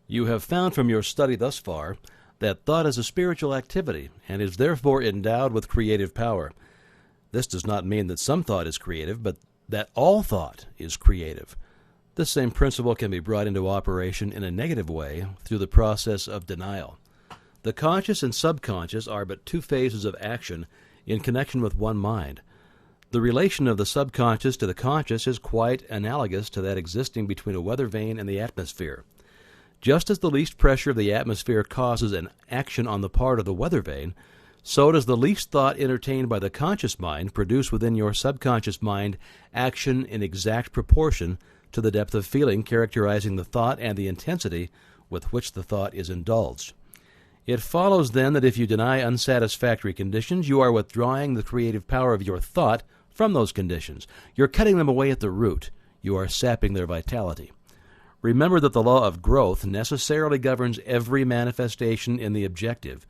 You have found from your study thus far that thought is a spiritual activity and is therefore endowed with creative power. This does not mean that some thought is creative, but that all thought is creative. This same principle can be brought into operation in a negative way through the process of denial. The conscious and subconscious are but two phases of action in connection with one mind. The relation of the subconscious to the conscious is quite analogous to that existing between a weather vane and the atmosphere. Just as the least pressure of the atmosphere causes an action on the part of the weather vane, so does the least thought entertained by the conscious mind produce within your subconscious mind action in exact proportion to the depth of feeling characterizing the thought and the intensity with which the thought is indulged. It follows then that if you deny unsatisfactory conditions, you are withdrawing the creative power of your thought from those conditions. You're cutting them away at the root. You are sapping their vitality. Remember that the law of growth necessarily governs every manifestation in the objective,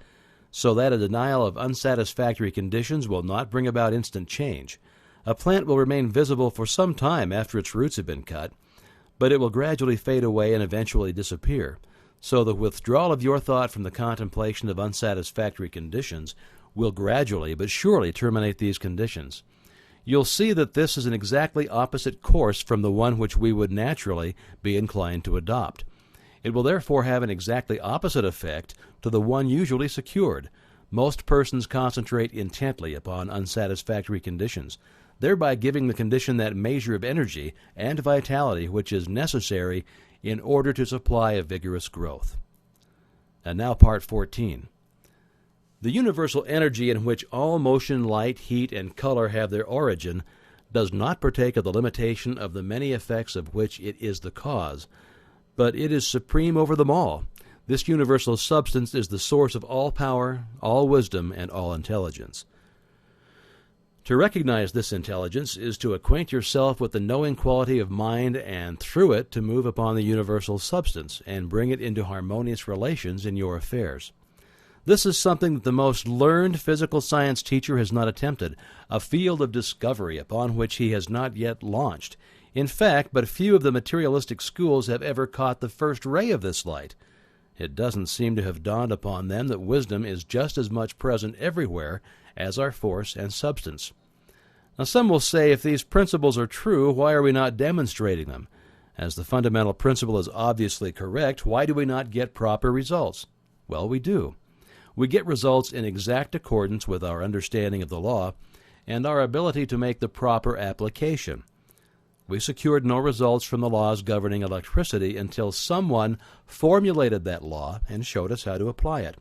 so that a denial of unsatisfactory conditions will not bring about instant change. A plant will remain visible for some time after its roots have been cut, but it will gradually fade away and eventually disappear. So the withdrawal of your thought from the contemplation of unsatisfactory conditions will gradually but surely terminate these conditions. You'll see that this is an exactly opposite course from the one which we would naturally be inclined to adopt. It will therefore have an exactly opposite effect to the one usually secured. Most persons concentrate intently upon unsatisfactory conditions, thereby giving the condition that measure of energy and vitality which is necessary in order to supply a vigorous growth. And now part 14. The universal energy in which all motion, light, heat, and color have their origin does not partake of the limitation of the many effects of which it is the cause, but it is supreme over them all. This universal substance is the source of all power, all wisdom, and all intelligence. To recognize this intelligence is to acquaint yourself with the knowing quality of mind and through it to move upon the universal substance and bring it into harmonious relations in your affairs. This is something that the most learned physical science teacher has not attempted, a field of discovery upon which he has not yet launched. In fact, but few of the materialistic schools have ever caught the first ray of this light. It doesn't seem to have dawned upon them that wisdom is just as much present everywhere as our force and substance. Now some will say, if these principles are true, why are we not demonstrating them? As the fundamental principle is obviously correct, why do we not get proper results? Well, we do. We get results in exact accordance with our understanding of the law and our ability to make the proper application. We secured no results from the laws governing electricity until someone formulated that law and showed us how to apply it.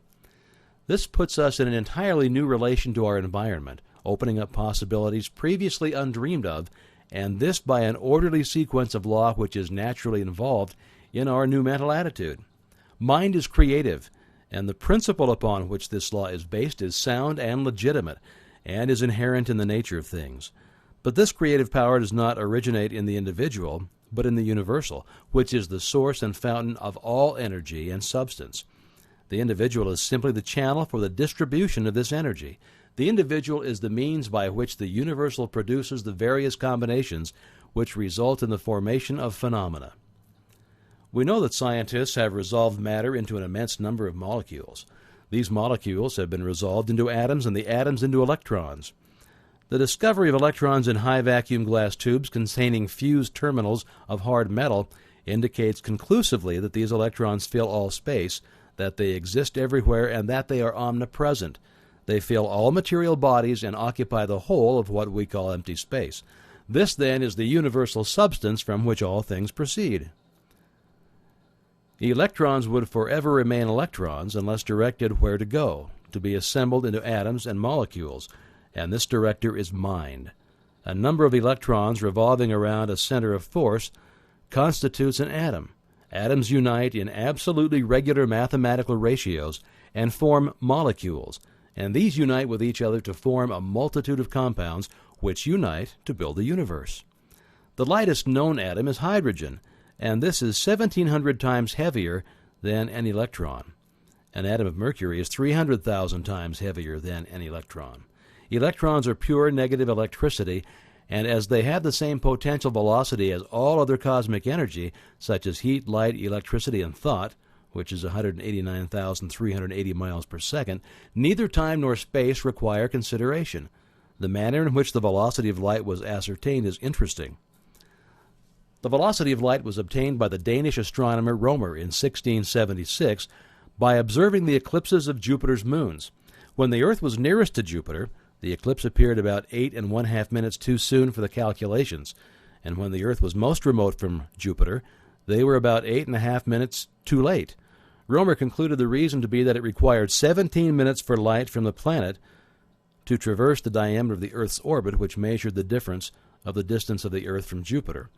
This puts us in an entirely new relation to our environment, opening up possibilities previously undreamed of, and this by an orderly sequence of law which is naturally involved in our new mental attitude. Mind is creative, and the principle upon which this law is based is sound and legitimate, and is inherent in the nature of things. But this creative power does not originate in the individual, but in the universal, which is the source and fountain of all energy and substance. The individual is simply the channel for the distribution of this energy. The individual is the means by which the universal produces the various combinations which result in the formation of phenomena. We know that scientists have resolved matter into an immense number of molecules. These molecules have been resolved into atoms and the atoms into electrons. The discovery of electrons in high-vacuum glass tubes containing fused terminals of hard metal indicates conclusively that these electrons fill all space, that they exist everywhere, and that they are omnipresent. They fill all material bodies and occupy the whole of what we call empty space. This, then, is the universal substance from which all things proceed. Electrons would forever remain electrons unless directed where to go, to be assembled into atoms and molecules, and this director is mind. A number of electrons revolving around a center of force constitutes an atom. Atoms unite in absolutely regular mathematical ratios and form molecules, and these unite with each other to form a multitude of compounds which unite to build the universe. The lightest known atom is hydrogen, and this is 1,700 times heavier than an electron. An atom of mercury is 300,000 times heavier than an electron. Electrons are pure negative electricity, and as they have the same potential velocity as all other cosmic energy, such as heat, light, electricity, and thought, which is 189,380 miles per second, neither time nor space require consideration. The manner in which the velocity of light was ascertained is interesting. The velocity of light was obtained by the Danish astronomer Romer in 1676 by observing the eclipses of Jupiter's moons. When the Earth was nearest to Jupiter, the eclipse appeared about 8½ minutes too soon for the calculations, and when the Earth was most remote from Jupiter, they were about 8½ minutes too late. Romer concluded the reason to be that it required 17 minutes for light from the planet to traverse the diameter of the Earth's orbit, which measured the difference of the distance of the Earth from Jupiter.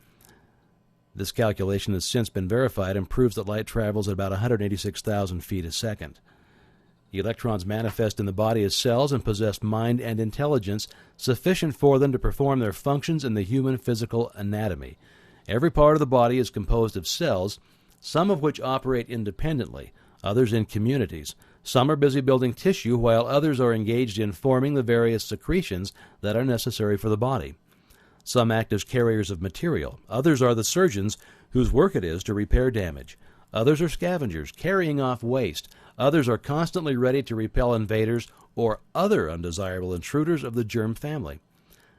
This calculation has since been verified and proves that light travels at about 186,000 feet a second. Electrons manifest in the body as cells and possess mind and intelligence sufficient for them to perform their functions in the human physical anatomy. Every part of the body is composed of cells, some of which operate independently, others in communities. Some are busy building tissue, while others are engaged in forming the various secretions that are necessary for the body. Some act as carriers of material. Others are the surgeons whose work it is to repair damage. Others are scavengers, carrying off waste. Others are constantly ready to repel invaders or other undesirable intruders of the germ family.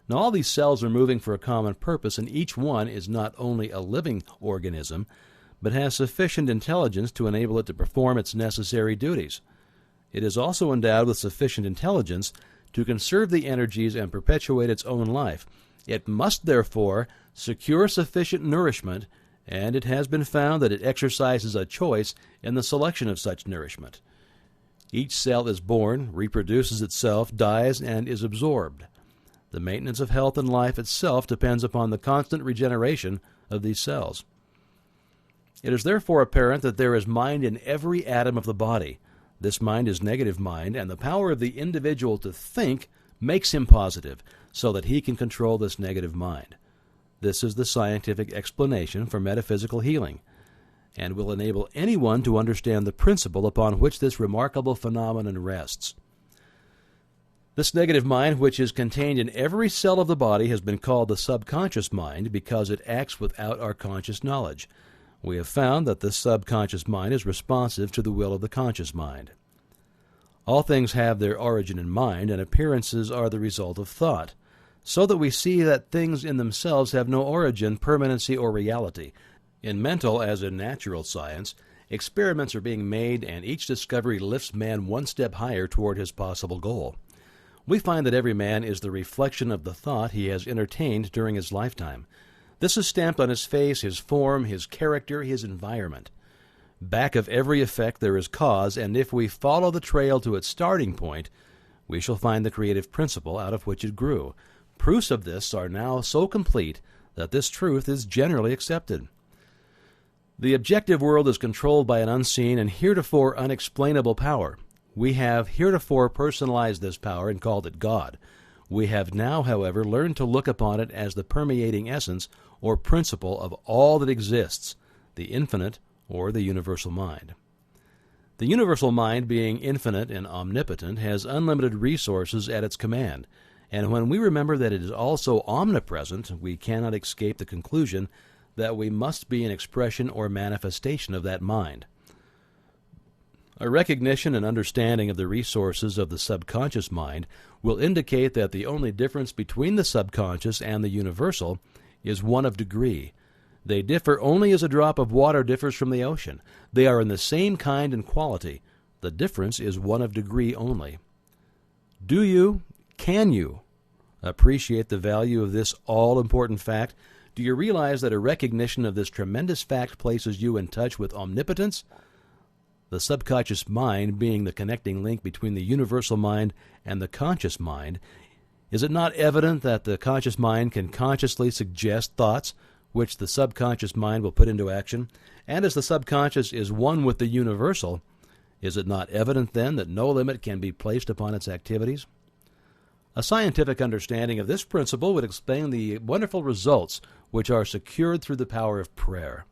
Now, all these cells are moving for a common purpose, and each one is not only a living organism, but has sufficient intelligence to enable it to perform its necessary duties. It is also endowed with sufficient intelligence to conserve the energies and perpetuate its own life. It must, therefore, secure sufficient nourishment, and it has been found that it exercises a choice in the selection of such nourishment. Each cell is born, reproduces itself, dies, and is absorbed. The maintenance of health and life itself depends upon the constant regeneration of these cells. It is therefore apparent that there is mind in every atom of the body. This mind is negative mind, and the power of the individual to think makes him positive, so that he can control this negative mind. This is the scientific explanation for metaphysical healing, and will enable anyone to understand the principle upon which this remarkable phenomenon rests. This negative mind, which is contained in every cell of the body, has been called the subconscious mind because it acts without our conscious knowledge. We have found that this subconscious mind is responsive to the will of the conscious mind. All things have their origin in mind, and appearances are the result of thought, so that we see that things in themselves have no origin, permanency, or reality. In mental, as in natural science, experiments are being made, and each discovery lifts man one step higher toward his possible goal. We find that every man is the reflection of the thought he has entertained during his lifetime. This is stamped on his face, his form, his character, his environment. Back of every effect there is cause, and if we follow the trail to its starting point, we shall find the creative principle out of which it grew. Proofs of this are now so complete that this truth is generally accepted. The objective world is controlled by an unseen and heretofore unexplainable power. We have heretofore personalized this power and called it God. We have now, however, learned to look upon it as the permeating essence or principle of all that exists, the infinite or the universal mind. The universal mind, being infinite and omnipotent, has unlimited resources at its command, and when we remember that it is also omnipresent, we cannot escape the conclusion that we must be an expression or manifestation of that mind. A recognition and understanding of the resources of the subconscious mind will indicate that the only difference between the subconscious and the universal is one of degree. They differ only as a drop of water differs from the ocean. They are in the same kind and quality. The difference is one of degree only. Can you appreciate the value of this all-important fact? Do you realize that a recognition of this tremendous fact places you in touch with omnipotence? The subconscious mind being the connecting link between the universal mind and the conscious mind, is it not evident that the conscious mind can consciously suggest thoughts which the subconscious mind will put into action? And as the subconscious is one with the universal, is it not evident then that no limit can be placed upon its activities? A scientific understanding of this principle would explain the wonderful results which are secured through the power of prayer.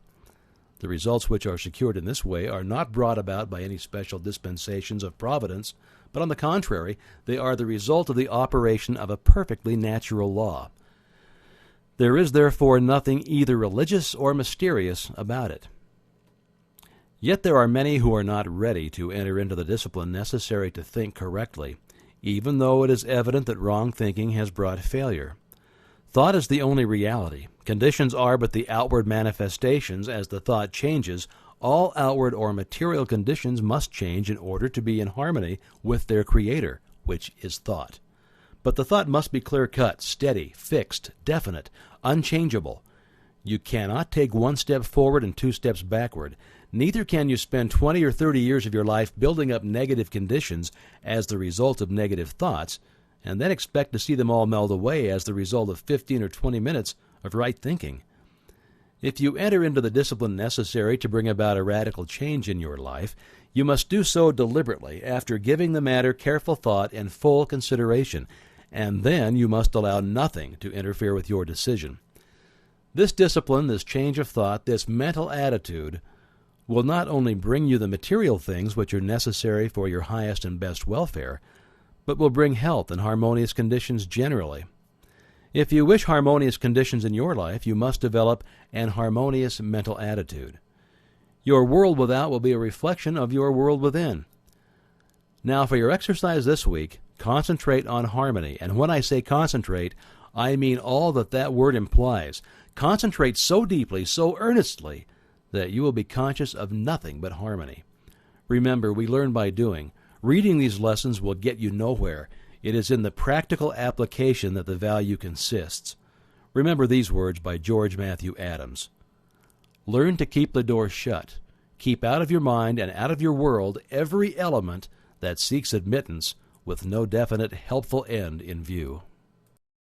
The results which are secured in this way are not brought about by any special dispensations of providence, but on the contrary, they are the result of the operation of a perfectly natural law. There is therefore nothing either religious or mysterious about it. Yet there are many who are not ready to enter into the discipline necessary to think correctly, even though it is evident that wrong thinking has brought failure. Thought is the only reality. Conditions are but the outward manifestations. As the thought changes, all outward or material conditions must change in order to be in harmony with their creator, which is thought. But the thought must be clear-cut, steady, fixed, definite, unchangeable. You cannot take one step forward and 2 steps backward. Neither can you spend 20 or 30 years of your life building up negative conditions as the result of negative thoughts, and then expect to see them all melt away as the result of 15 or 20 minutes of right thinking. If you enter into the discipline necessary to bring about a radical change in your life, you must do so deliberately, after giving the matter careful thought and full consideration, and then you must allow nothing to interfere with your decision. This discipline, this change of thought, this mental attitude will not only bring you the material things which are necessary for your highest and best welfare, but will bring health and harmonious conditions generally. If you wish harmonious conditions in your life, you must develop an harmonious mental attitude. Your world without will be a reflection of your world within. Now, for your exercise this week, concentrate on harmony. And when I say concentrate, I mean all that word implies. Concentrate so deeply, so earnestly, that you will be conscious of nothing but harmony. Remember, we learn by doing. Reading these lessons will get you nowhere. It is in the practical application that the value consists. Remember these words by George Matthew Adams. Learn to keep the door shut. Keep out of your mind and out of your world every element that seeks admittance with no definite helpful end in view.